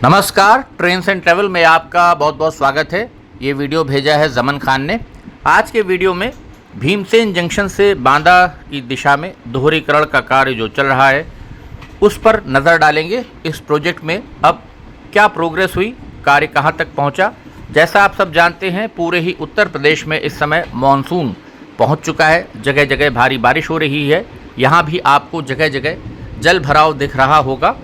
नमस्कार, trains and travel में आपका बहुत बहुत स्वागत है। ये वीडियो भेजा है जमन खान ने। आज के वीडियो में भीमसेन जंक्शन से बांदा की दिशा में दोहरीकरण का कार्य जो चल रहा है उस पर नज़र डालेंगे। इस प्रोजेक्ट में अब क्या प्रोग्रेस हुई, कार्य कहाँ तक पहुँचा। जैसा आप सब जानते हैं, पूरे ही उत्तर प्रदेश में इस समय मानसून पहुँच चुका है। जगह जगह भारी बारिश हो रही है। यहाँ भी आपको जगह जगह जल भराव दिख रहा होगा।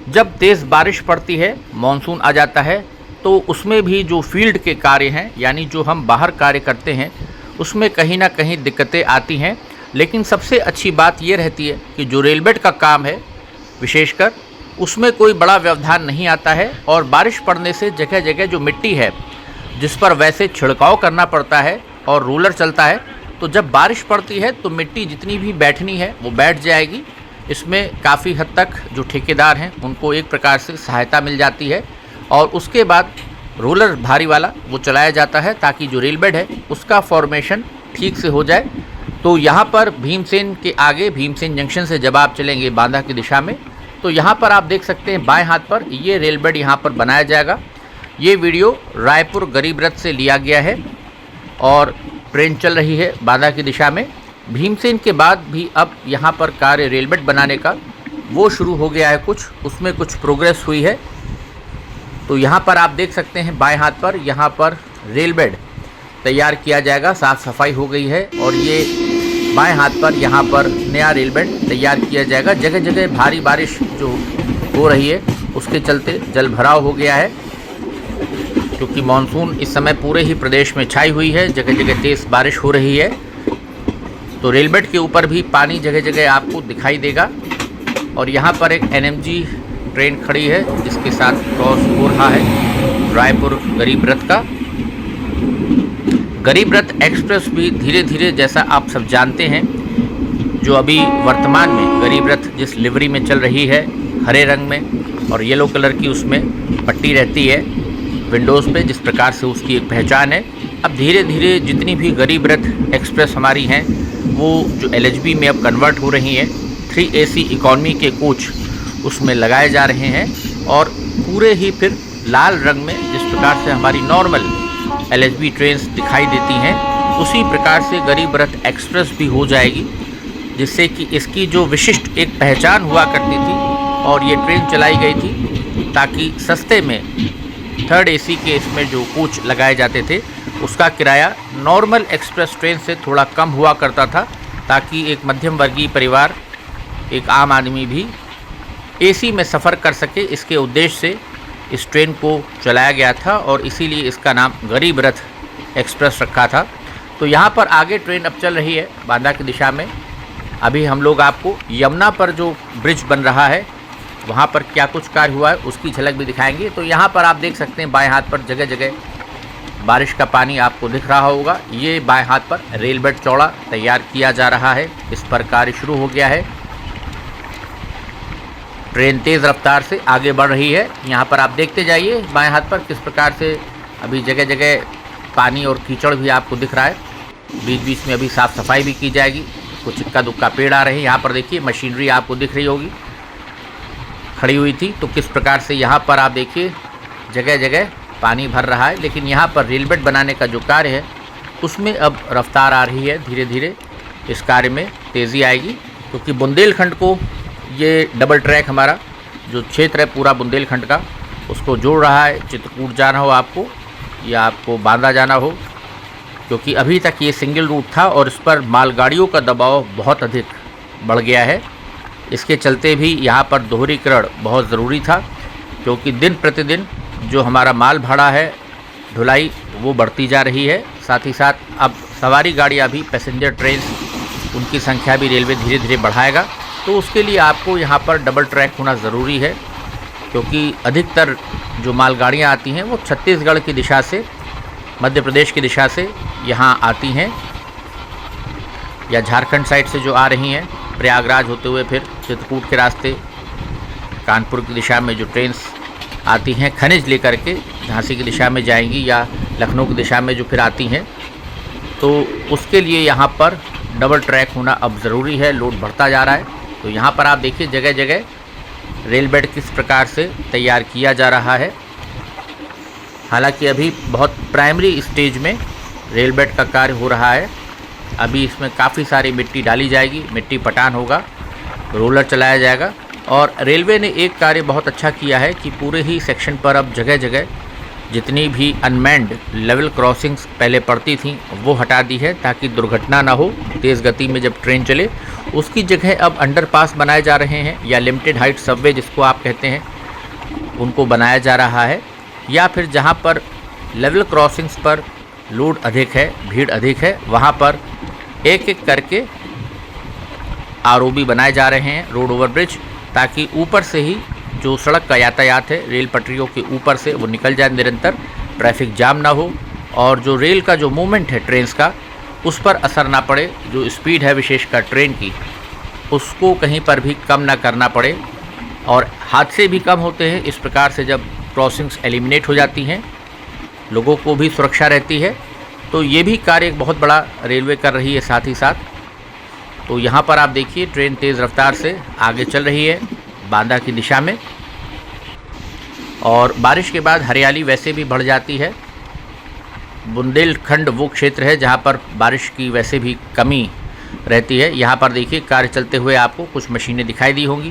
जब तेज़ बारिश पड़ती है, मानसून आ जाता है, तो उसमें भी जो फील्ड के कार्य हैं, यानी जो हम बाहर कार्य करते हैं, उसमें कहीं ना कहीं दिक्कतें आती हैं। लेकिन सबसे अच्छी बात ये रहती है कि जो रेलबेड का काम है विशेषकर, उसमें कोई बड़ा व्यवधान नहीं आता है। और बारिश पड़ने से जगह जगह जो मिट्टी है जिस पर वैसे छिड़काव करना पड़ता है और रोलर चलता है, तो जब बारिश पड़ती है तो मिट्टी जितनी भी बैठनी है वो बैठ जाएगी। इसमें काफ़ी हद तक जो ठेकेदार हैं उनको एक प्रकार से सहायता मिल जाती है। और उसके बाद रोलर भारी वाला वो चलाया जाता है ताकि जो रेलबेड है उसका फॉर्मेशन ठीक से हो जाए। तो यहाँ पर भीमसेन के आगे, भीमसेन जंक्शन से जब आप चलेंगे बांदा की दिशा में, तो यहाँ पर आप देख सकते हैं बाएं हाथ पर ये रेलबेड यहाँ पर बनाया जाएगा। ये वीडियो रायपुर गरीब रथ से लिया गया है और ट्रेन चल रही है बांदा की दिशा में। भीमसेन के बाद भी अब यहाँ पर कार्य रेलबेड बनाने का वो शुरू हो गया है। उसमें कुछ प्रोग्रेस हुई है। तो यहाँ पर आप देख सकते हैं बाएं हाथ पर यहाँ पर रेलबेड तैयार किया जाएगा, साफ़ सफाई हो गई है। और ये बाएं हाथ पर यहाँ पर नया रेलबेड तैयार किया जाएगा। जगह जगह भारी बारिश जो हो रही है उसके चलते जल भराव हो गया है, क्योंकि मानसून इस समय पूरे ही प्रदेश में छाई हुई है। जगह जगह तेज़ बारिश हो रही है, तो रेलबेड के ऊपर भी पानी जगह जगह आपको दिखाई देगा। और यहाँ पर एक एनएमजी ट्रेन खड़ी है जिसके साथ क्रॉस हो रहा है रायपुर गरीब रथ का। गरीब रथ एक्सप्रेस भी धीरे धीरे, जैसा आप सब जानते हैं, जो अभी वर्तमान में गरीब रथ जिस लिवरी में चल रही है, हरे रंग में और येलो कलर की उसमें पट्टी रहती है विंडोज़ पे, जिस प्रकार से उसकी एक पहचान है। अब धीरे धीरे जितनी भी गरीब रथ एक्सप्रेस हमारी हैं वो जो एलएचबी में अब कन्वर्ट हो रही हैं। 3 AC इकॉनमी के कोच उसमें लगाए जा रहे हैं और पूरे ही फिर लाल रंग में, जिस प्रकार से हमारी नॉर्मल एलएचबी ट्रेन्स दिखाई देती हैं, उसी प्रकार से गरीब रथ एक्सप्रेस भी हो जाएगी, जिससे कि इसकी जो विशिष्ट एक पहचान हुआ करती थी और ये ट्रेन चलाई गई थी ताकि सस्ते में 3rd AC के इसमें जो कोच लगाए जाते थे उसका किराया नॉर्मल एक्सप्रेस ट्रेन से थोड़ा कम हुआ करता था, ताकि एक मध्यम वर्गीय परिवार, एक आम आदमी भी AC में सफ़र कर सके। इसके उद्देश्य से इस ट्रेन को चलाया गया था और इसीलिए इसका नाम गरीब रथ एक्सप्रेस रखा था। तो यहाँ पर आगे ट्रेन अब चल रही है बांदा की दिशा में। अभी हम लोग आपको यमुना पर जो ब्रिज बन रहा है वहाँ पर क्या कुछ कार्य हुआ है उसकी झलक भी दिखाएंगे। तो यहाँ पर आप देख सकते हैं बाएं हाथ पर जगह जगह बारिश का पानी आपको दिख रहा होगा। ये बाएं हाथ पर रेलबेड चौड़ा तैयार किया जा रहा है, इस पर कार्य शुरू हो गया है। ट्रेन तेज़ रफ्तार से आगे बढ़ रही है। यहाँ पर आप देखते जाइए बाएं हाथ पर किस प्रकार से अभी जगह जगह पानी और कीचड़ भी आपको दिख रहा है। बीच बीच में अभी साफ़ सफाई भी की जाएगी। कुछ इक्का दुक्का पेड़ आ रहे हैं। यहाँ पर देखिए मशीनरी आपको दिख रही होगी खड़ी हुई थी, तो किस प्रकार से यहाँ पर आप देखिए जगह जगह पानी भर रहा है। लेकिन यहाँ पर रेलबेड बनाने का जो कार्य है उसमें अब रफ्तार आ रही है। धीरे धीरे इस कार्य में तेज़ी आएगी, क्योंकि बुंदेलखंड को ये डबल ट्रैक हमारा जो क्षेत्र है पूरा बुंदेलखंड का, उसको जोड़ रहा है। चित्रकूट जाना हो आपको या आपको बांदा जाना हो, क्योंकि अभी तक ये सिंगल रूट था और इस पर मालगाड़ियों का दबाव बहुत अधिक बढ़ गया है। इसके चलते भी यहाँ पर दोहरीकरण बहुत ज़रूरी था, क्योंकि दिन प्रतिदिन जो हमारा माल भाड़ा है, ढुलाई, वो बढ़ती जा रही है। साथ ही साथ अब सवारी गाड़ियाँ भी, पैसेंजर ट्रेन, उनकी संख्या भी रेलवे धीरे धीरे बढ़ाएगा। तो उसके लिए आपको यहाँ पर डबल ट्रैक होना ज़रूरी है, क्योंकि अधिकतर जो मालगाड़ियाँ आती हैं वो छत्तीसगढ़ की दिशा से, मध्य प्रदेश की दिशा से यहाँ आती हैं, या झारखंड साइड से जो आ रही हैं, प्रयागराज होते हुए फिर चित्रकूट के रास्ते कानपुर की दिशा में जो ट्रेन्स आती हैं खनिज लेकर के झांसी की दिशा में जाएंगी, या लखनऊ की दिशा में जो फिर आती हैं, तो उसके लिए यहाँ पर डबल ट्रैक होना अब ज़रूरी है। लोड बढ़ता जा रहा है। तो यहाँ पर आप देखिए जगह जगह रेल बेड किस प्रकार से तैयार किया जा रहा है। हालांकि अभी बहुत प्राइमरी स्टेज में रेल बेड का कार्य हो रहा है। अभी इसमें काफ़ी सारी मिट्टी डाली जाएगी, मिट्टी पटान होगा, रोलर चलाया जाएगा। और रेलवे ने एक कार्य बहुत अच्छा किया है कि पूरे ही सेक्शन पर अब जगह जगह जितनी भी अनमैन्ड लेवल क्रॉसिंग्स पहले पड़ती थी वो हटा दी है, ताकि दुर्घटना ना हो। तेज़ गति में जब ट्रेन चले उसकी जगह अब अंडरपास बनाए जा रहे हैं, या लिमिटेड हाइट सबवे जिसको आप कहते हैं, उनको बनाया जा रहा है। या फिर जहाँ पर लेवल क्रॉसिंग्स पर लोड अधिक है, भीड़ अधिक है, वहाँ पर एक एक करके आरओबी बनाए जा रहे हैं, रोड ओवरब्रिज, ताकि ऊपर से ही जो सड़क का यातायात है रेल पटरियों के ऊपर से वो निकल जाए, निरंतर ट्रैफिक जाम ना हो, और जो रेल का जो मूवमेंट है ट्रेन्स का उस पर असर ना पड़े। जो स्पीड है विशेषकर ट्रेन की, उसको कहीं पर भी कम ना करना पड़े, और हादसे भी कम होते हैं। इस प्रकार से जब क्रॉसिंग्स एलिमिनेट हो जाती हैं, लोगों को भी सुरक्षा रहती है। तो ये भी कार्य एक बहुत बड़ा रेलवे कर रही है साथ ही साथ। तो यहाँ पर आप देखिए ट्रेन तेज़ रफ्तार से आगे चल रही है बांदा की दिशा में, और बारिश के बाद हरियाली वैसे भी बढ़ जाती है। बुंदेलखंड वो क्षेत्र है जहाँ पर बारिश की वैसे भी कमी रहती है। यहाँ पर देखिए कार्य चलते हुए आपको कुछ मशीनें दिखाई दी होंगी,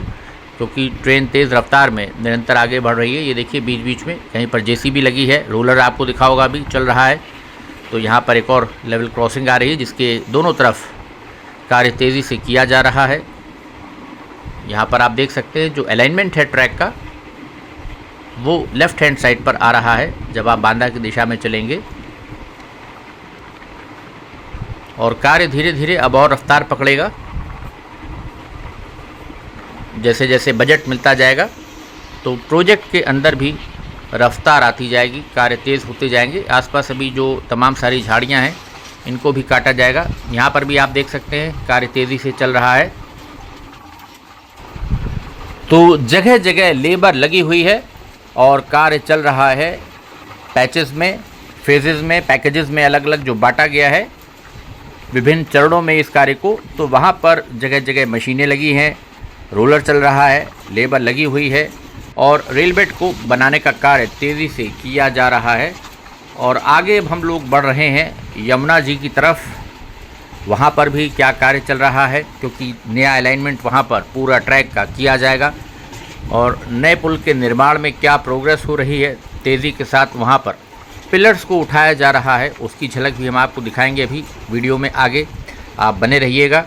क्योंकि ट्रेन तेज़ रफ्तार में निरंतर आगे बढ़ रही है। ये देखिए बीच बीच में कहीं पर जेसीबी लगी है, रोलर आपको दिखा होगा अभी चल रहा है। तो यहाँ पर एक और लेवल क्रॉसिंग आ रही है जिसके दोनों तरफ कार्य तेज़ी से किया जा रहा है। यहाँ पर आप देख सकते हैं जो अलाइनमेंट है ट्रैक का वो लेफ़्ट हैंड साइड पर आ रहा है जब आप बांदा की दिशा में चलेंगे, और कार्य धीरे धीरे अब और रफ्तार पकड़ेगा। जैसे जैसे बजट मिलता जाएगा तो प्रोजेक्ट के अंदर भी रफ्तार आती जाएगी, कार्य तेज़ होते जाएंगे। आसपास अभी जो तमाम सारी झाड़ियां हैं इनको भी काटा जाएगा। यहाँ पर भी आप देख सकते हैं कार्य तेज़ी से चल रहा है। तो जगह जगह लेबर लगी हुई है और कार्य चल रहा है पैचेस में, फेजेस में, पैकेजेस में अलग अलग जो बांटा गया है विभिन्न चरणों में इस कार्य को। तो वहाँ पर जगह जगह मशीनें लगी हैं, रोलर चल रहा है, लेबर लगी हुई है, और रेल बेड को बनाने का कार्य तेज़ी से किया जा रहा है। और आगे अब हम लोग बढ़ रहे हैं यमुना जी की तरफ। वहाँ पर भी क्या कार्य चल रहा है, क्योंकि नया अलाइनमेंट वहाँ पर पूरा ट्रैक का किया जाएगा, और नए पुल के निर्माण में क्या प्रोग्रेस हो रही है तेज़ी के साथ। वहाँ पर पिलर्स को उठाया जा रहा है, उसकी झलक भी हम आपको दिखाएंगे अभी वीडियो में, आगे आप बने रहिएगा।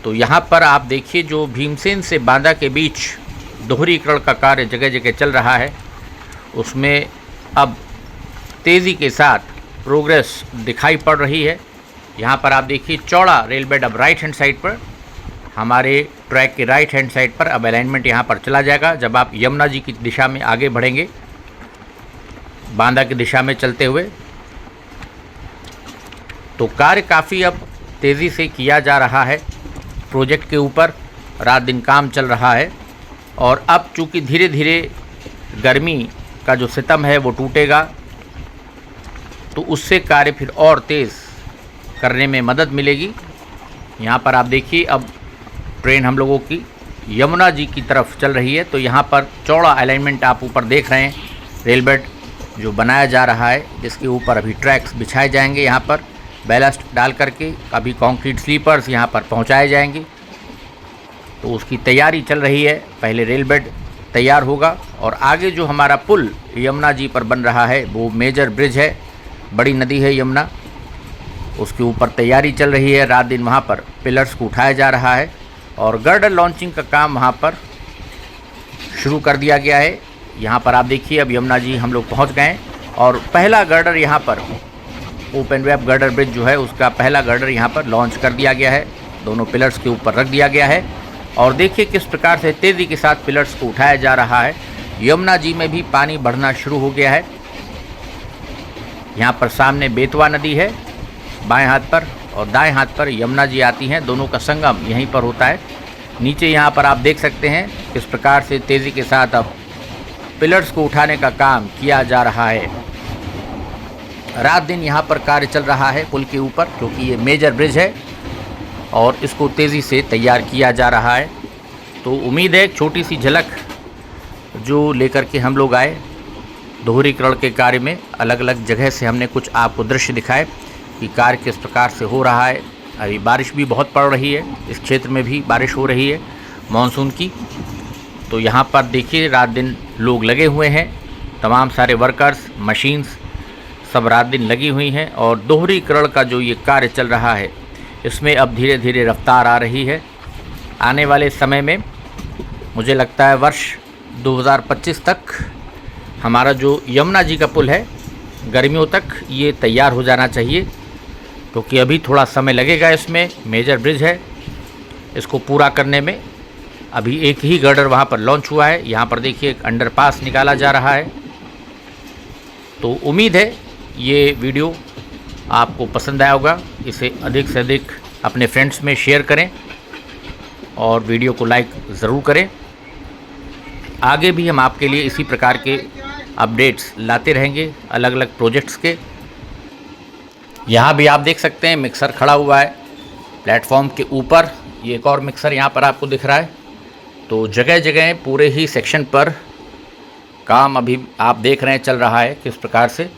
तो यहाँ पर आप देखिए जो भीमसेन से बांदा के बीच दोहरीकरण का कार्य जगह जगह चल रहा है, उसमें अब तेज़ी के साथ प्रोग्रेस दिखाई पड़ रही है। यहाँ पर आप देखिए चौड़ा रेल बेड अब राइट हैंड साइड पर, हमारे ट्रैक के राइट हैंड साइड पर अब अलाइनमेंट यहाँ पर चला जाएगा जब आप यमुना जी की दिशा में आगे बढ़ेंगे बांदा की दिशा में चलते हुए। तो कार्य काफ़ी अब तेज़ी से किया जा रहा है प्रोजेक्ट के ऊपर, रात दिन काम चल रहा है। और अब चूँकि धीरे धीरे गर्मी का जो सितम है वो टूटेगा, तो उससे कार्य फिर और तेज़ करने में मदद मिलेगी। यहाँ पर आप देखिए अब ट्रेन हम लोगों की यमुना जी की तरफ चल रही है। तो यहाँ पर चौड़ा अलाइनमेंट आप ऊपर देख रहे हैं, रेल बेड जो बनाया जा रहा है, जिसके ऊपर अभी ट्रैक्स बिछाए जाएंगे। यहाँ पर बैलास्ट डाल करके अभी कंक्रीट स्लीपर्स यहाँ पर पहुँचाए जाएंगे। तो उसकी तैयारी चल रही है। पहले रेल बेड तैयार होगा, और आगे जो हमारा पुल यमुना जी पर बन रहा है वो मेजर ब्रिज है, बड़ी नदी है यमुना, उसके ऊपर तैयारी चल रही है। रात दिन वहाँ पर पिलर्स को उठाया जा रहा है, और गर्डर लॉन्चिंग का काम वहाँ पर शुरू कर दिया गया है। यहाँ पर आप देखिए अब यमुना जी हम लोग पहुँच गए, और पहला गर्डर यहाँ पर ओपन वेब गर्डर ब्रिज जो है उसका पहला गर्डर यहाँ पर लॉन्च कर दिया गया है, दोनों पिलर्स के ऊपर रख दिया गया है। और देखिए किस प्रकार से तेज़ी के साथ पिलर्स को उठाया जा रहा है। यमुना जी में भी पानी बढ़ना शुरू हो गया है। यहाँ पर सामने बेतवा नदी है बाएं हाथ पर, और दाएं हाथ पर यमुना जी आती हैं, दोनों का संगम यहीं पर होता है। नीचे यहाँ पर आप देख सकते हैं किस प्रकार से तेज़ी के साथ अब पिलर्स को उठाने का काम किया जा रहा है। रात दिन यहाँ पर कार्य चल रहा है पुल के ऊपर, क्योंकि ये मेजर ब्रिज है और इसको तेज़ी से तैयार किया जा रहा है। तो उम्मीद है एक छोटी सी झलक जो लेकर के हम लोग आए दोहरीकरण के कार्य में, अलग अलग जगह से हमने कुछ आपको दृश्य दिखाए कि कार्य किस प्रकार से हो रहा है। अभी बारिश भी बहुत पड़ रही है, इस क्षेत्र में भी बारिश हो रही है मानसून की। तो यहाँ पर देखिए रात दिन लोग लगे हुए हैं, तमाम सारे वर्कर्स, मशीन्स सब रात दिन लगी हुई हैं। और दोहरीकरण का जो ये कार्य चल रहा है इसमें अब धीरे धीरे रफ्तार आ रही है। आने वाले समय में मुझे लगता है वर्ष 2025 तक हमारा जो यमुना जी का पुल है गर्मियों तक ये तैयार हो जाना चाहिए, क्योंकि अभी थोड़ा समय लगेगा। इसमें मेजर ब्रिज है, इसको पूरा करने में अभी एक ही गर्डर वहाँ पर लॉन्च हुआ है। यहाँ पर देखिए एक अंडरपास निकाला जा रहा है। तो उम्मीद है ये वीडियो आपको पसंद आया होगा। इसे अधिक से अधिक अपने फ्रेंड्स में शेयर करें और वीडियो को लाइक ज़रूर करें। आगे भी हम आपके लिए इसी प्रकार के अपडेट्स लाते रहेंगे अलग अलग प्रोजेक्ट्स के। यहाँ भी आप देख सकते हैं मिक्सर खड़ा हुआ है प्लेटफॉर्म के ऊपर। ये एक और मिक्सर यहाँ पर आपको दिख रहा है। तो जगह जगह पूरे ही सेक्शन पर काम अभी आप देख रहे हैं चल रहा है किस प्रकार से।